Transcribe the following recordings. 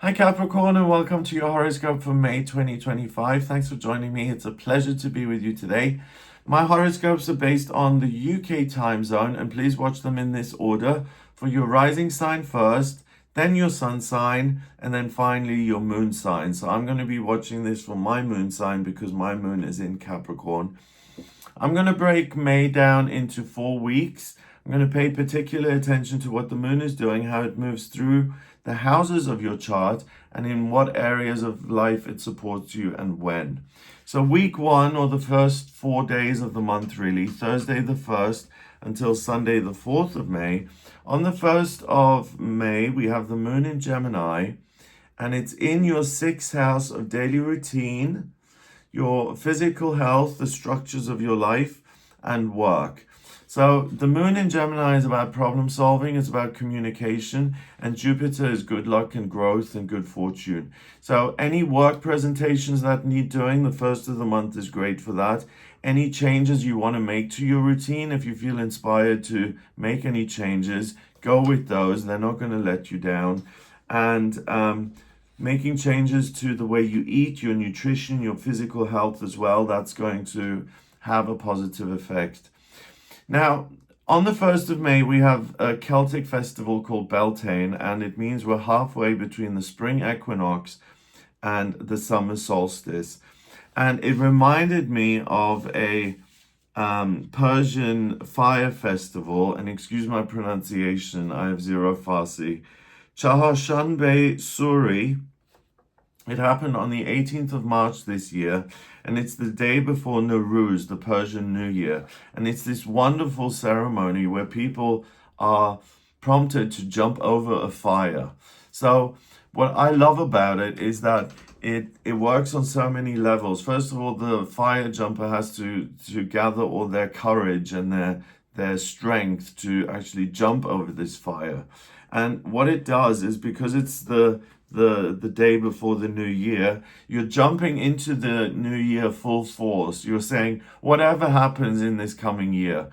Hi Capricorn, and welcome to your horoscope for May 2025. Thanks for joining me. It's a pleasure to be with you today. My horoscopes are based on the UK time zone, and please watch them in this order: for your rising sign first, then your sun sign, and then finally your moon sign. So I'm going to be watching this for my moon sign because my moon is in Capricorn. I'm going to break May down into 4 weeks. I'm going to pay particular attention to what the moon is doing, how it moves through the houses of your chart, and in what areas of life it supports you and when. So, week one, or the first 4 days of the month, really, Thursday the 1st until Sunday the 4th of May. On the 1st of May, we have the moon in Gemini, and it's in your sixth house of daily routine, your physical health, the structures of your life, and work. So the moon in Gemini is about problem solving, it's about communication, and Jupiter is good luck and growth and good fortune. So any work presentations that need doing, the first of the month is great for that. Any changes you want to make to your routine, if you feel inspired to make any changes, go with those. They're not going to let you down. And making changes to the way you eat, your nutrition, your physical health as well, that's going to have a positive effect. Now, on the 1st of May, we have a Celtic festival called Beltane, and it means we're halfway between the spring equinox and the summer solstice. And it reminded me of a Persian fire festival, and excuse my pronunciation, I have zero Farsi. Çaharshanbe Suri. It happened on the 18th of March this year, and it's the day before Nowruz, the Persian New Year. And it's this wonderful ceremony where people are prompted to jump over a fire. So, what I love about it is that it works on so many levels. First of all, the fire jumper has to gather all their courage and their strength to actually jump over this fire. And what it does is, because it's the day before the new year, you're jumping into the new year full force. You're saying, whatever happens in this coming year,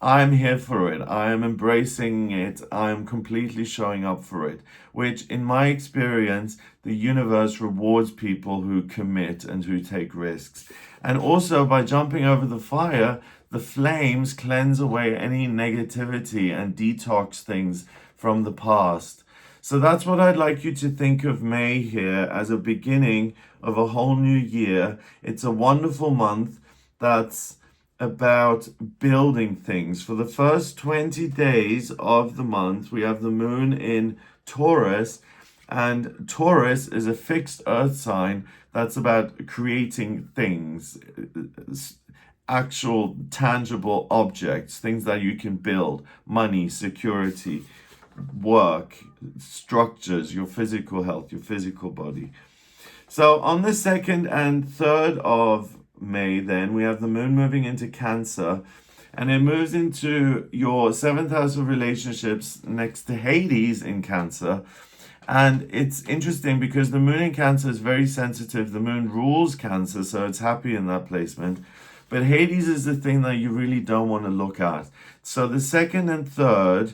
I'm here for it. I am embracing it. I am completely showing up for it, which in my experience, the universe rewards people who commit and who take risks. And also, by jumping over the fire, the flames cleanse away any negativity and detox things from the past. So that's what I'd like you to think of May here, as a beginning of a whole new year. It's a wonderful month that's about building things. For the first 20 days of the month, we have the moon in Taurus, and Taurus is a fixed earth sign that's about creating things, actual tangible objects, things that you can build, money, security, work, structures, your physical health, your physical body. So on the 2nd and 3rd of May, then we have the moon moving into Cancer, and it moves into your 7th house of relationships next to Hades in Cancer. And it's interesting because the moon in Cancer is very sensitive. The moon rules Cancer, so it's happy in that placement. But Hades is the thing that you really don't want to look at. So the 2nd and 3rd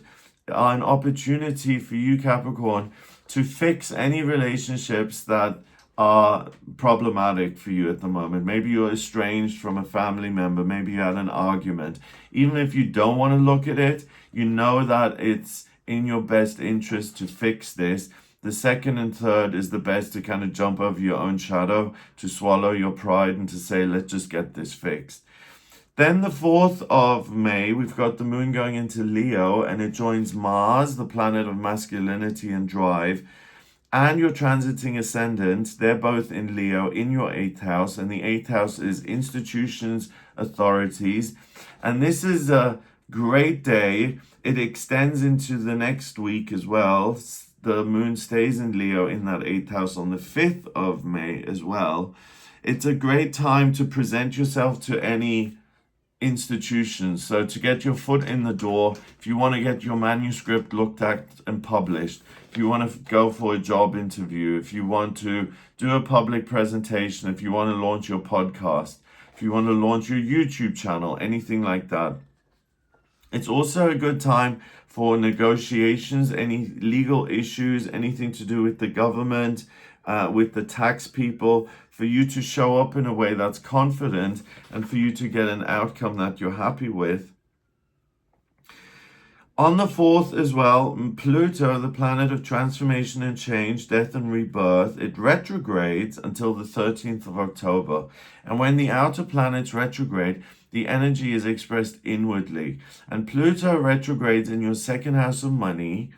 are an opportunity for you, Capricorn, to fix any relationships that are problematic for you at the moment. Maybe you're estranged from a family member. Maybe you had an argument. Even if you don't want to look at it, you know that it's in your best interest to fix this. The 2nd and 3rd is the best to kind of jump over your own shadow, to swallow your pride and to say, let's just get this fixed. Then the 4th of May, we've got the moon going into Leo, and it joins Mars, the planet of masculinity and drive, and your transiting ascendant. They're both in Leo in your 8th house, and the 8th house is institutions, authorities. And this is a great day. It extends into the next week as well. The moon stays in Leo in that 8th house on the 5th of May as well. It's a great time to present yourself to any institutions. So to get your foot in the door, if you want to get your manuscript looked at and published, if you want to go for a job interview, if you want to do a public presentation, if you want to launch your podcast, if you want to launch your YouTube channel, anything like that, It's also a good time for negotiations, any legal issues, anything to do with the government, with the tax people, for you to show up in a way that's confident and for you to get an outcome that you're happy with. On the 4th as well, Pluto, the planet of transformation and change, death and rebirth, it retrogrades until the 13th of October. And when the outer planets retrograde, the energy is expressed inwardly. And Pluto retrogrades in your second house of money.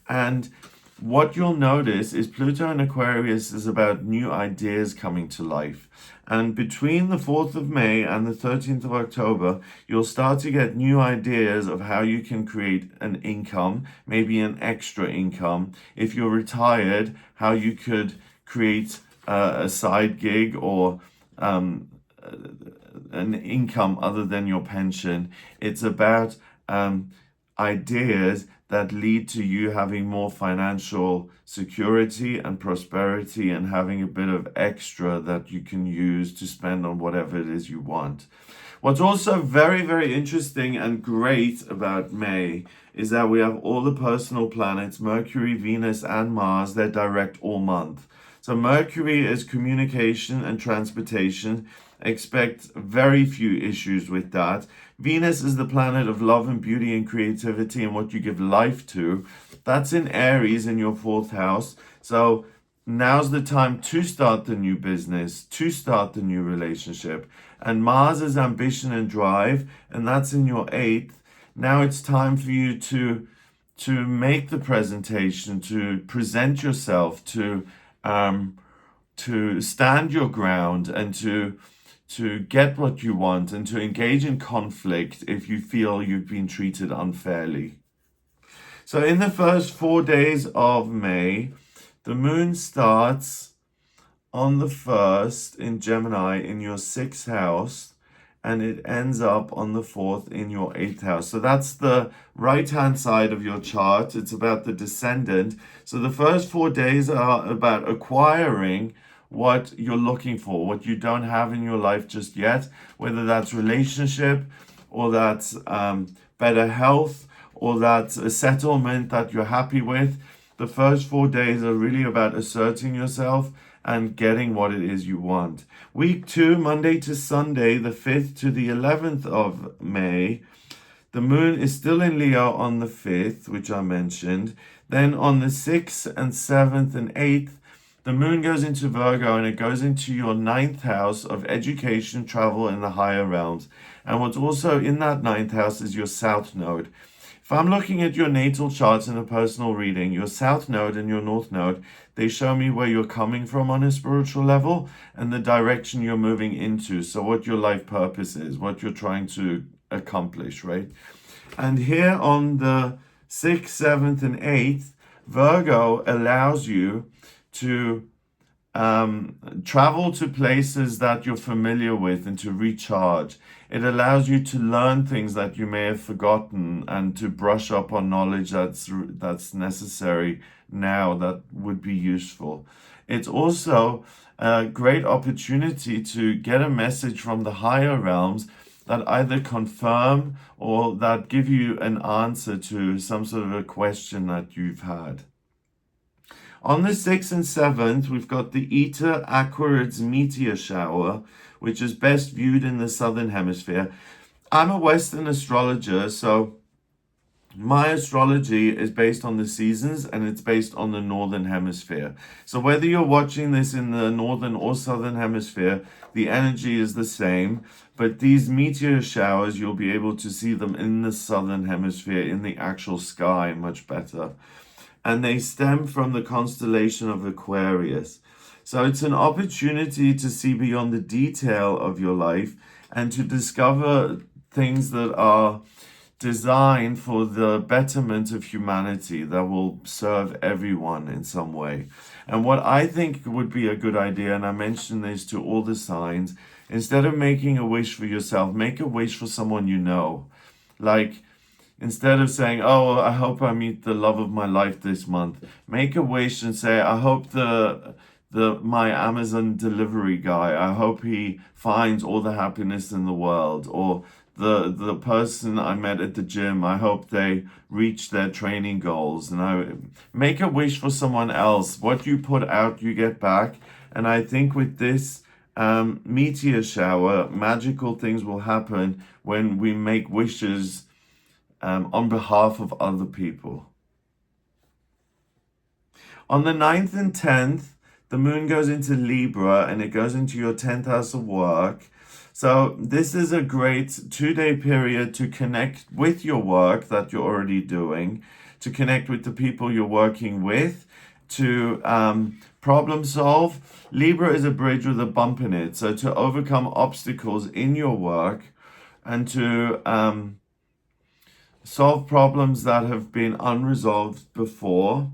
And what you'll notice is Pluto in Aquarius is about new ideas coming to life. And between the 4th of May and the 13th of October, you'll start to get new ideas of how you can create an income, maybe an extra income. If you're retired, how you could create a side gig or an income other than your pension. It's about ideas that lead to you having more financial security and prosperity and having a bit of extra that you can use to spend on whatever it is you want. What's also very, very interesting and great about May is that we have all the personal planets, Mercury, Venus, and Mars. They're direct all month. So Mercury is communication and transportation. Expect very few issues with that. Venus is the planet of love and beauty and creativity and what you give life to. That's in Aries in your 4th house. So now's the time to start the new business, to start the new relationship. And Mars is ambition and drive, and that's in your 8th. Now it's time for you to make the presentation, to present yourself, to stand your ground, and to get what you want, and to engage in conflict if you feel you've been treated unfairly. So in the first 4 days of May, the moon starts on the 1st in Gemini in your 6th house, and it ends up on the 4th in your 8th house. So that's the right-hand side of your chart. It's about the descendant. So the first 4 days are about acquiring what you're looking for, what you don't have in your life just yet, whether that's relationship or that's better health or that's a settlement that you're happy with. The first 4 days are really about asserting yourself and getting what it is you want. Week 2, Monday to Sunday, the 5th to the 11th of May, the moon is still in Leo on the 5th, which I mentioned. Then on the 6th and 7th and 8th, the moon goes into Virgo and it goes into your 9th house of education, travel, and the higher realms. And what's also in that 9th house is your South Node. If I'm looking at your natal charts in a personal reading, your South Node and your North Node, they show me where you're coming from on a spiritual level and the direction you're moving into. So what your life purpose is, what you're trying to accomplish, right? And here on the 6th, 7th, and 8th, Virgo allows you to travel to places that you're familiar with and to recharge. It allows you to learn things that you may have forgotten and to brush up on knowledge that's necessary now that would be useful. It's also a great opportunity to get a message from the higher realms that either confirm or that give you an answer to some sort of a question that you've had. On the 6th and 7th, we've got the Eta Aquarids meteor shower, which is best viewed in the southern hemisphere. I'm a Western astrologer, so my astrology is based on the seasons and it's based on the northern hemisphere. So whether you're watching this in the northern or southern hemisphere, the energy is the same. But these meteor showers, you'll be able to see them in the southern hemisphere, in the actual sky, much better. And they stem from the constellation of Aquarius. So it's an opportunity to see beyond the detail of your life and to discover things that are designed for the betterment of humanity, that will serve everyone in some way. And what I think would be a good idea, and I mention this to all the signs, instead of making a wish for yourself, make a wish for someone you know. Like, instead of saying, oh, I hope I meet the love of my life this month, make a wish and say, I hope my Amazon delivery guy, I hope he finds all the happiness in the world, or the person I met at the gym, I hope they reach their training goals. And I make a wish for someone else. What you put out, you get back. And I think with this meteor shower, magical things will happen when we make wishes on behalf of other people. On the 9th and 10th, the moon goes into Libra and it goes into your 10th house of work. So this is a great 2-day period to connect with your work that you're already doing, to connect with the people you're working with, to problem solve. Libra is a bridge with a bump in it. So to overcome obstacles in your work and to solve problems that have been unresolved before.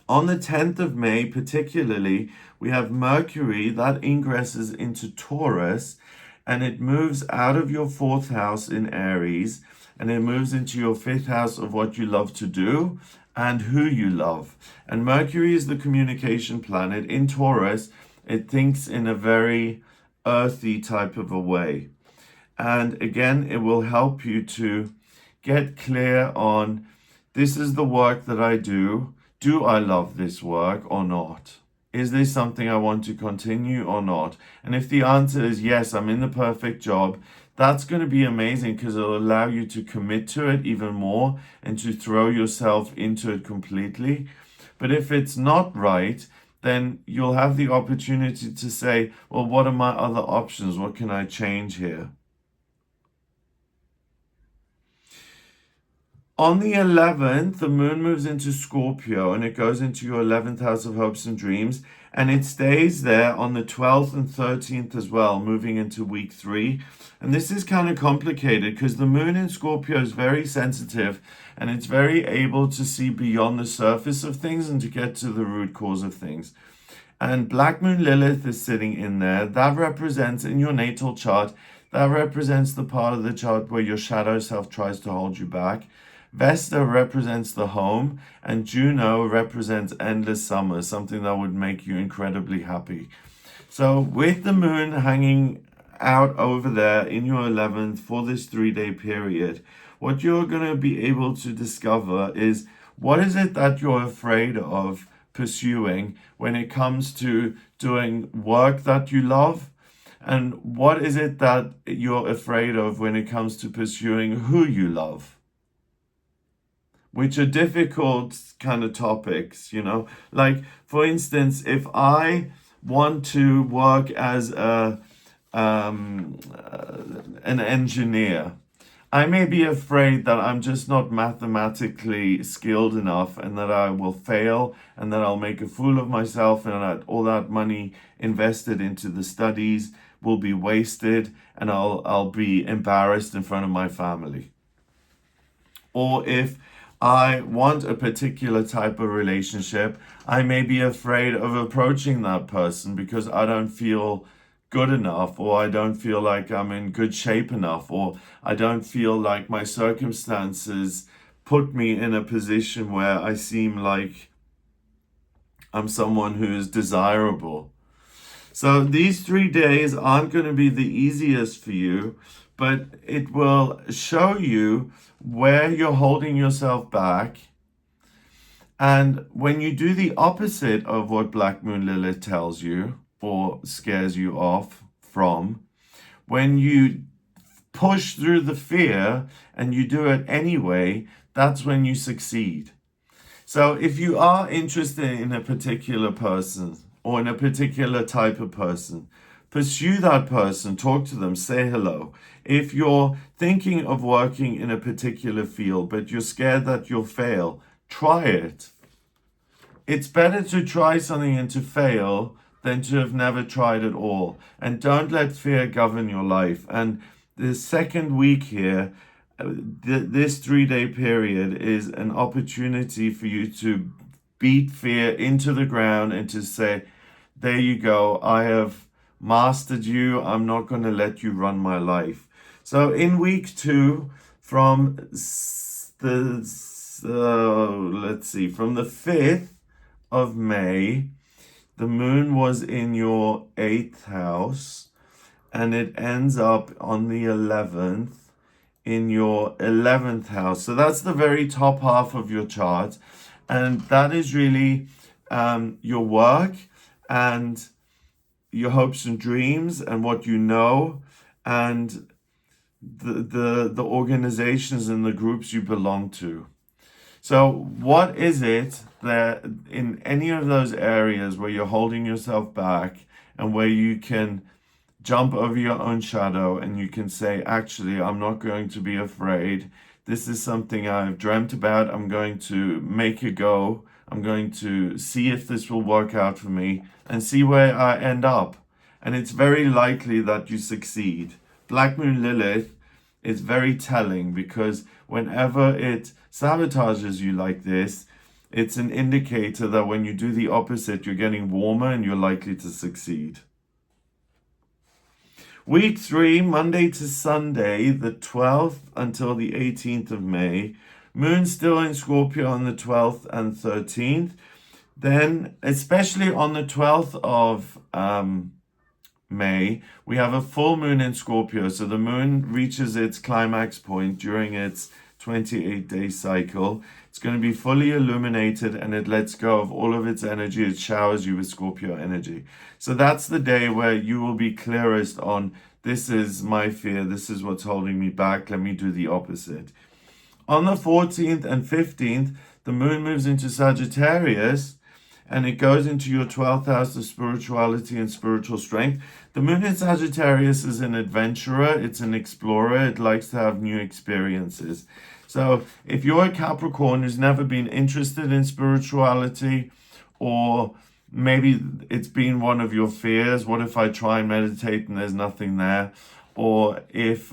On the 10th of May, particularly, we have Mercury that ingresses into Taurus and it moves out of your 4th house in Aries and it moves into your 5th house of what you love to do and who you love. And Mercury is the communication planet. In Taurus, it thinks in a very earthy type of a way. And again, it will help you to get clear on, this is the work that I do. Do I love this work or not? Is this something I want to continue or not? And if the answer is yes, I'm in the perfect job, that's going to be amazing because it'll allow you to commit to it even more and to throw yourself into it completely. But if it's not right, then you'll have the opportunity to say, well, what are my other options? What can I change here? On the 11th, the moon moves into Scorpio and it goes into your 11th house of hopes and dreams. And it stays there on the 12th and 13th as well, moving into week 3. And this is kind of complicated because the moon in Scorpio is very sensitive and it's very able to see beyond the surface of things and to get to the root cause of things. And Black Moon Lilith is sitting in there. That represents, in your natal chart, that represents the part of the chart where your shadow self tries to hold you back. Vesta represents the home, and Juno represents endless summer, something that would make you incredibly happy. So with the moon hanging out over there in your 11th for this 3-day period, what you're going to be able to discover is, what is it that you're afraid of pursuing when it comes to doing work that you love? And what is it that you're afraid of when it comes to pursuing who you love? Which are difficult kind of topics, you know? Like, for instance, if I want to work as an engineer, I may be afraid that I'm just not mathematically skilled enough and that I will fail and that I'll make a fool of myself and that all that money invested into the studies will be wasted and I'll be embarrassed in front of my family. Or if I want a particular type of relationship, I may be afraid of approaching that person because I don't feel good enough, or I don't feel like I'm in good shape enough, or I don't feel like my circumstances put me in a position where I seem like I'm someone who is desirable. So these 3 days aren't going to be the easiest for you, but it will show you where you're holding yourself back. And when you do the opposite of what Black Moon Lilith tells you or scares you off from, when you push through the fear and you do it anyway, that's when you succeed. So if you are interested in a particular person or in a particular type of person, pursue that person, talk to them, say hello. If you're thinking of working in a particular field, but you're scared that you'll fail, try it. It's better to try something and to fail than to have never tried at all. And don't let fear govern your life. And the second week here, this 3-day period is an opportunity for you to beat fear into the ground and to say, there you go, I have mastered you. I'm not going to let you run my life. So in week 2, from the 5th of May, the moon was in your 8th house and it ends up on the 11th in your 11th house. So that's the very top half of your chart. And that is really your work and your hopes and dreams and what you know and the organizations and the groups you belong to. So what is it that in any of those areas where you're holding yourself back and where you can jump over your own shadow and you can say, actually, I'm not going to be afraid. This is something I've dreamt about. I'm going to make it go. I'm going to see if this will work out for me and see where I end up. And it's very likely that you succeed. Black Moon Lilith is very telling because whenever it sabotages you like this, it's an indicator that when you do the opposite, you're getting warmer and you're likely to succeed. Week 3, Monday to Sunday, the 12th until the 18th of May. Moon still in Scorpio on the 12th and 13th. Then, especially on the 12th of May, we have a full moon in Scorpio. So the moon reaches its climax point during its 28-day cycle. It's going to be fully illuminated and it lets go of all of its energy. It showers you with Scorpio energy. So that's the day where you will be clearest on, this is my fear, this is what's holding me back, let me do the opposite. On the 14th and 15th, the moon moves into Sagittarius and it goes into your 12th house of spirituality and spiritual strength. The moon in Sagittarius is an adventurer, it's an explorer, it likes to have new experiences. So if you're a Capricorn who's never been interested in spirituality, or maybe it's been one of your fears, what if I try and meditate and there's nothing there? Or if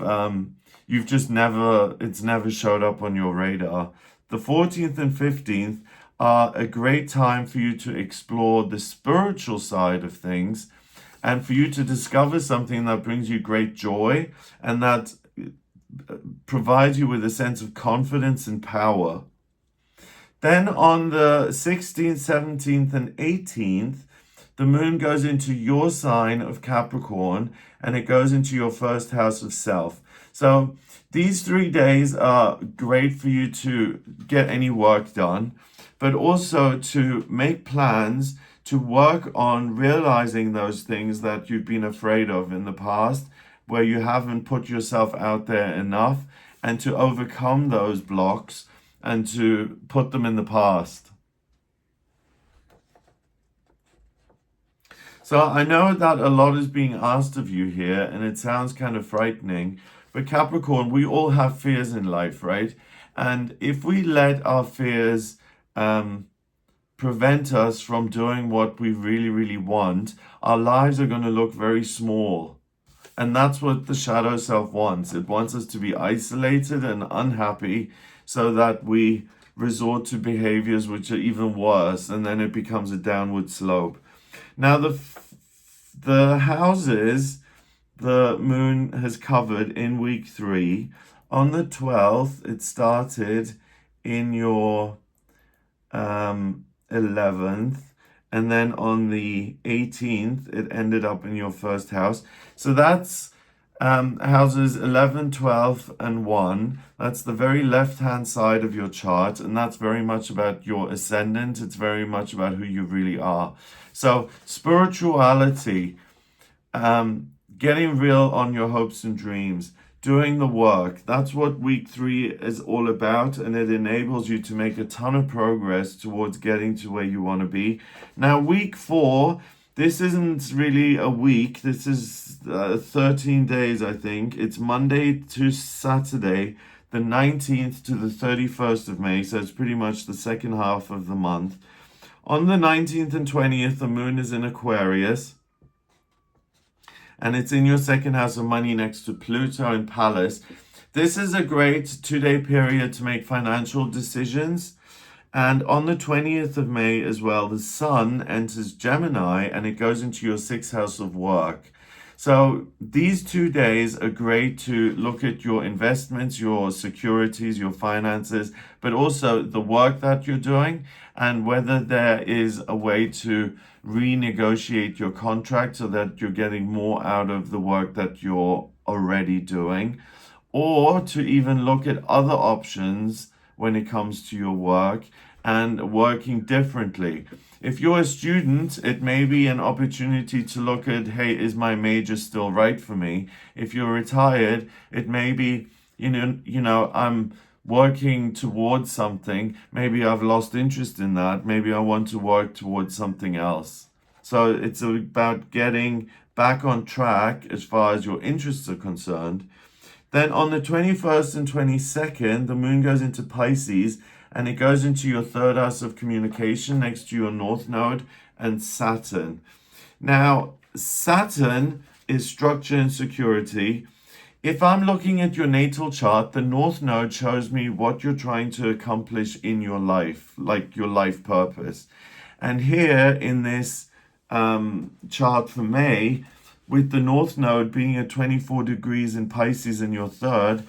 you've just it's never showed up on your radar. The 14th and 15th are a great time for you to explore the spiritual side of things and for you to discover something that brings you great joy and that provides you with a sense of confidence and power. Then on the 16th, 17th, and 18th, the moon goes into your sign of Capricorn and it goes into your first house of self. So these 3 days are great for you to get any work done, but also to make plans to work on realizing those things that you've been afraid of in the past, where you haven't put yourself out there enough, and to overcome those blocks and to put them in the past. So I know that a lot is being asked of you here, and it sounds kind of frightening, but Capricorn, we all have fears in life, right? And if we let our fears prevent us from doing what we really, really want, our lives are going to look very small. And that's what the shadow self wants. It wants us to be isolated and unhappy so that we resort to behaviors which are even worse, and then it becomes a downward slope. Now, the houses the moon has covered in week 3, on the 12th, it started in your 11th. And then on the 18th, it ended up in your first house. So that's houses 11, 12, and 1. That's the very left-hand side of your chart. And that's very much about your ascendant. It's very much about who you really are. So spirituality, getting real on your hopes and dreams, doing the work. That's what week 3 is all about, and it enables you to make a ton of progress towards getting to where you want to be. Now, week 4, this isn't really a week. This is 13 days, I think. It's Monday to Saturday, the 19th to the 31st of May, so it's pretty much the second half of the month. On the 19th and 20th, the moon is in Aquarius, and it's in your second house of money next to Pluto and Pallas. This is a great 2-day period to make financial decisions. And on the 20th of May as well, the sun enters Gemini and it goes into your 6th house of work. So these 2 days are great to look at your investments, your securities, your finances, but also the work that you're doing and whether there is a way to renegotiate your contract so that you're getting more out of the work that you're already doing, or to even look at other options when it comes to your work and working differently. If you're a student, it may be an opportunity to look at, hey, is my major still right for me? If you're retired, it may be, I'm working towards something. Maybe I've lost interest in that. Maybe I want to work towards something else. So it's about getting back on track as far as your interests are concerned. Then on the 21st and 22nd, the moon goes into Pisces and it goes into your third house of communication next to your north node and Saturn. Now, Saturn is structure and security. If I'm looking at your natal chart, the north node shows me what you're trying to accomplish in your life, like your life purpose. And here in this chart for May, with the north node being at 24 degrees in Pisces in your third,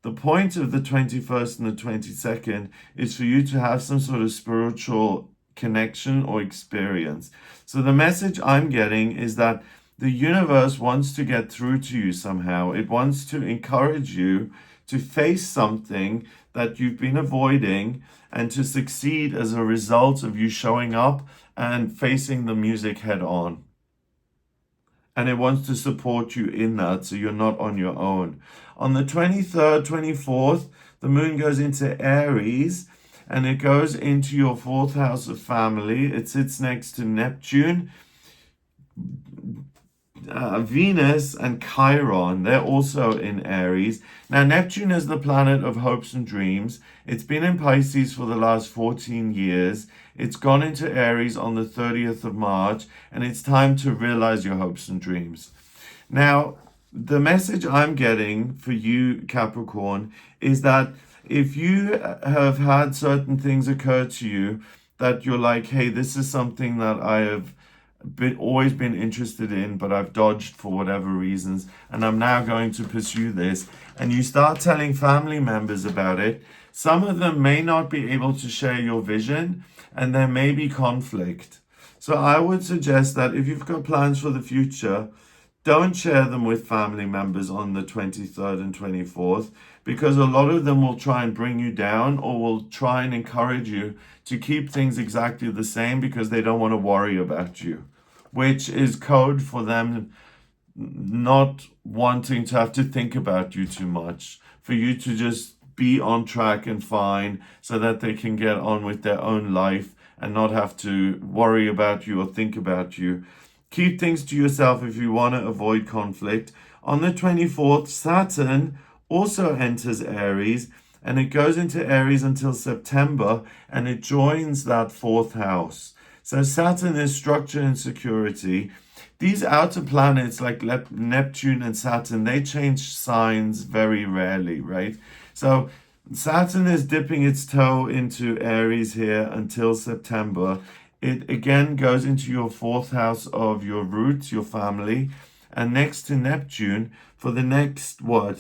the point of the 21st and the 22nd is for you to have some sort of spiritual connection or experience. So the message I'm getting is that the universe wants to get through to you somehow. It wants to encourage you to face something that you've been avoiding and to succeed as a result of you showing up and facing the music head on. And it wants to support you in that so you're not on your own. On the 23rd, 24th, the moon goes into Aries and it goes into your fourth house of family. It sits next to Neptune, Venus, and Chiron. They're also in Aries. Now, Neptune is the planet of hopes and dreams. It's been in Pisces for the last 14 years. It's gone into Aries on the 30th of March, and it's time to realize your hopes and dreams. Now, the message I'm getting for you, Capricorn, is that if you have had certain things occur to you that you're like, hey, this is something that I have always been interested in, but I've dodged for whatever reasons, and I'm now going to pursue this, and you start telling family members about it, some of them may not be able to share your vision, and there may be conflict. So I would suggest that if you've got plans for the future, don't share them with family members on the 23rd and 24th, because a lot of them will try and bring you down or will try and encourage you to keep things exactly the same because they don't want to worry about you, which is code for them not wanting to have to think about you too much, for you to just be on track and fine so that they can get on with their own life and not have to worry about you or think about you. Keep things to yourself if you want to avoid conflict. On the 24th, Saturn also enters Aries, and it goes into Aries until September, and it joins that fourth house. So Saturn is structure and security. These outer planets like Neptune and Saturn, they change signs very rarely, right? So Saturn is dipping its toe into Aries here until September. It again goes into your fourth house of your roots, your family, and next to Neptune for the next, 4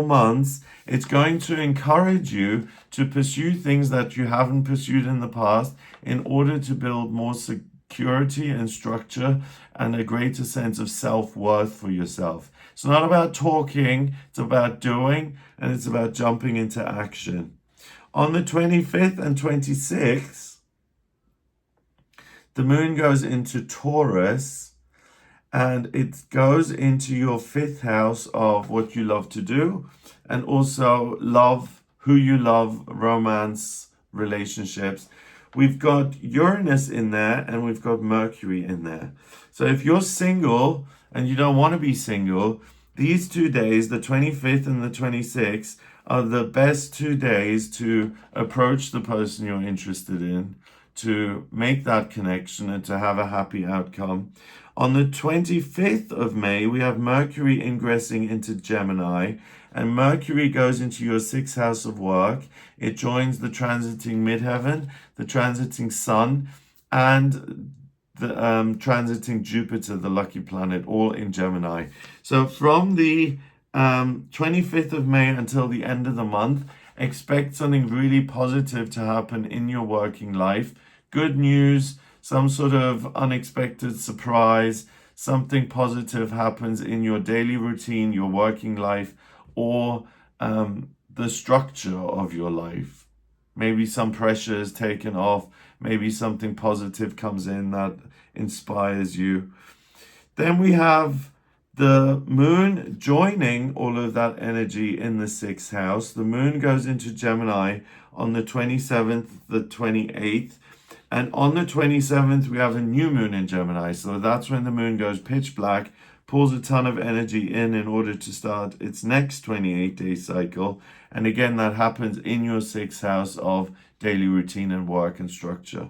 months, it's going to encourage you to pursue things that you haven't pursued in the past in order to build more security and structure and a greater sense of self-worth for yourself. It's not about talking, it's about doing, and it's about jumping into action. On the 25th and 26th, the moon goes into Taurus, and it goes into your fifth house of what you love to do, and also love, who you love, romance, relationships. We've got Uranus in there, and we've got Mercury in there. So if you're single and you don't want to be single, these 2 days, the 25th and the 26th, are the best 2 days to approach the person you're interested in, to make that connection and to have a happy outcome. On the 25th of May, we have Mercury ingressing into Gemini, and Mercury goes into your sixth house of work. It joins the transiting midheaven, the transiting sun, and transiting Jupiter, the lucky planet, all in Gemini. So from the 25th of May until the end of the month, expect something really positive to happen in your working life. Good news, some sort of unexpected surprise, something positive happens in your daily routine, your working life, or the structure of your life. Maybe some pressure is taken off. Maybe something positive comes in that inspires you. Then we have the moon joining all of that energy in the 6th house. The moon goes into Gemini on the 27th, the 28th. And on the 27th, we have a new moon in Gemini. So that's when the moon goes pitch black, pulls a ton of energy in order to start its next 28-day cycle. And again, that happens in your 6th house of daily routine and work and structure.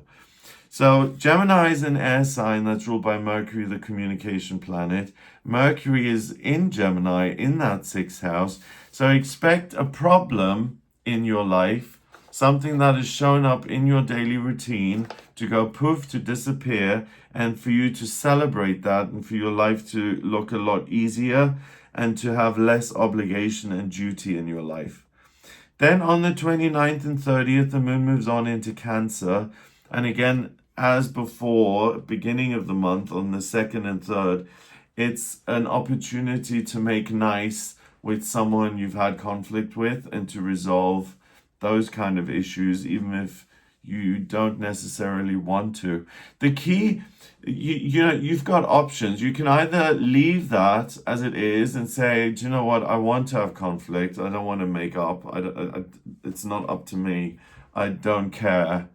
So Gemini is an air sign that's ruled by Mercury, the communication planet. Mercury is in Gemini in that 6th house. So expect a problem in your life, something that has shown up in your daily routine to go poof, to disappear, and for you to celebrate that and for your life to look a lot easier and to have less obligation and duty in your life. Then on the 29th and 30th, the moon moves on into Cancer. And again, as before, beginning of the month on the 2nd and 3rd, it's an opportunity to make nice with someone you've had conflict with and to resolve those kind of issues, even if you don't necessarily want to. The key, you've got options. You can either leave that as it is and say, do you know what, I want to have conflict. I don't want to make up. It's not up to me. I don't care.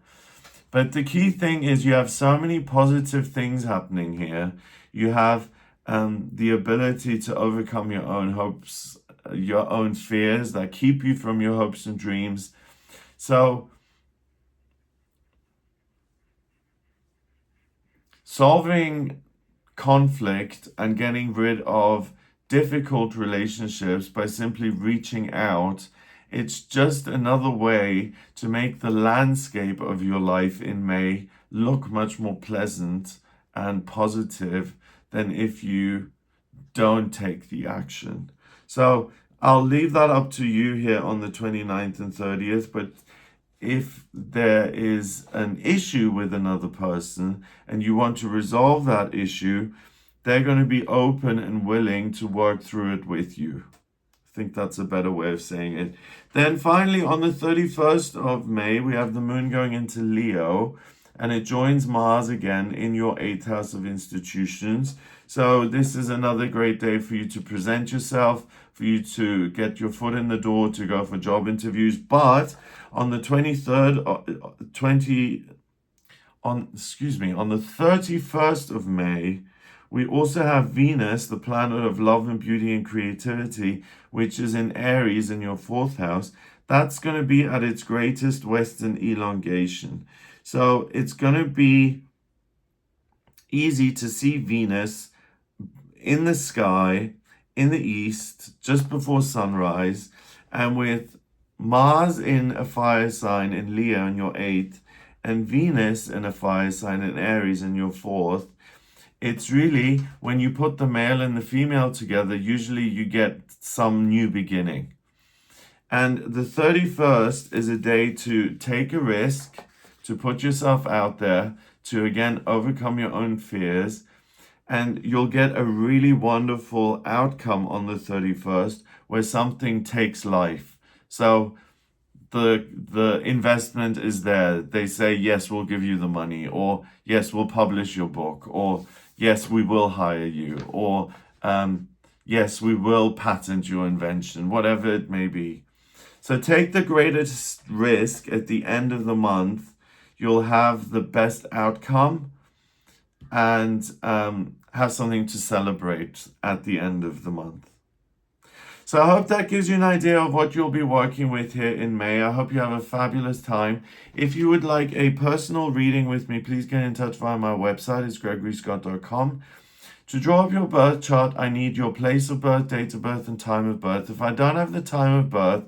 But the key thing is you have so many positive things happening here. You have the ability to overcome your own hopes, your own fears that keep you from your hopes and dreams. So solving conflict and getting rid of difficult relationships by simply reaching out, it's just another way to make the landscape of your life in May look much more pleasant and positive than if you don't take the action. So I'll leave that up to you here on the 29th and 30th, but if there is an issue with another person and you want to resolve that issue, they're going to be open and willing to work through it with you. I think that's a better way of saying it. Then finally, on the 31st of May, we have the moon going into Leo, and it joins Mars again in your 8th house of institutions. So this is another great day for you to present yourself, for you to get your foot in the door, to go for job interviews. But on the 31st of May, we also have Venus, the planet of love and beauty and creativity, which is in Aries in your 4th house. That's going to be at its greatest Western elongation. So it's going to be easy to see Venus in the sky, in the east, just before sunrise. And with Mars in a fire sign in Leo in your 8th, and Venus in a fire sign in Aries in your 4th, it's really, when you put the male and the female together, usually you get some new beginning. And the 31st is a day to take a risk, to put yourself out there, to again overcome your own fears. And you'll get a really wonderful outcome on the 31st where something takes life. So the investment is there. They say, yes, we'll give you the money, or yes, we'll publish your book, or yes, we will hire you, or yes, we will patent your invention, whatever it may be. So take the greatest risk at the end of the month. You'll have the best outcome and have something to celebrate at the end of the month. So I hope that gives you an idea of what you'll be working with here in May. I hope you have a fabulous time. If you would like a personal reading with me, please get in touch via my website. It's gregoryscott.com. To draw up your birth chart, I need your place of birth, date of birth, and time of birth. If I don't have the time of birth,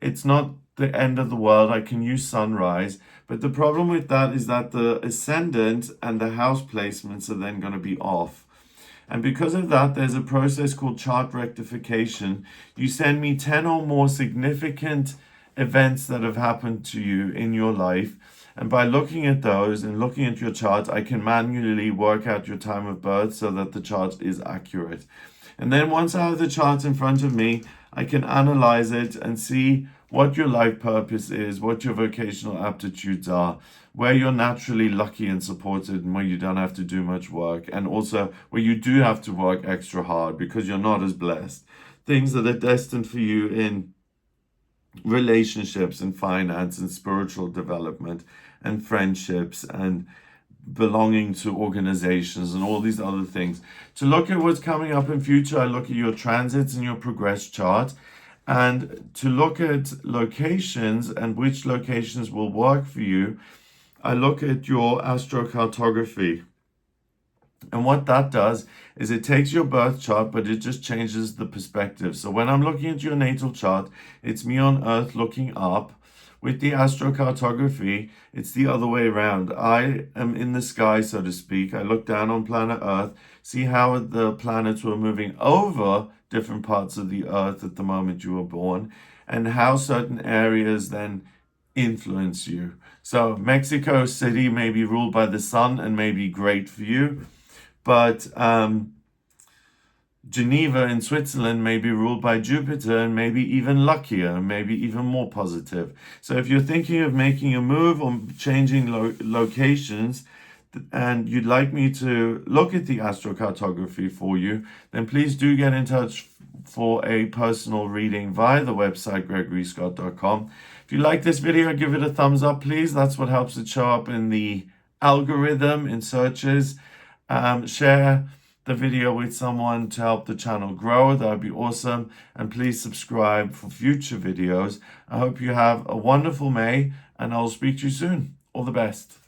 it's not the end of the world. I can use sunrise. But the problem with that is that the ascendant and the house placements are then going to be off. And because of that, there's a process called chart rectification. You send me 10 or more significant events that have happened to you in your life. And by looking at those and looking at your chart, I can manually work out your time of birth so that the chart is accurate. And then once I have the chart in front of me, I can analyze it and see what your life purpose is, what your vocational aptitudes are, where you're naturally lucky and supported and where you don't have to do much work, and also where you do have to work extra hard because you're not as blessed. Things that are destined for you in relationships and finance and spiritual development and friendships and belonging to organizations and all these other things. To look at what's coming up in future, I look at your transits and your progress chart. And to look at locations and which locations will work for you, I look at your astrocartography. And what that does is it takes your birth chart, but it just changes the perspective. So when I'm looking at your natal chart, it's me on Earth looking up. With the astrocartography, it's the other way around. I am in the sky, so to speak. I look down on planet Earth, see how the planets were moving over different parts of the Earth at the moment you were born, and how certain areas then influence you. So Mexico City may be ruled by the sun and may be great for you, but Geneva in Switzerland may be ruled by Jupiter and maybe even luckier and maybe even more positive. So if you're thinking of making a move or changing locations and you'd like me to look at the astrocartography for you, then please do get in touch for a personal reading via the website gregoryscott.com. If you like this video, give it a thumbs up, please. That's what helps it show up in the algorithm in searches. Share the video with someone to help the channel grow. That would be awesome. And please subscribe for future videos. I hope you have a wonderful May, and I'll speak to you soon. All the best.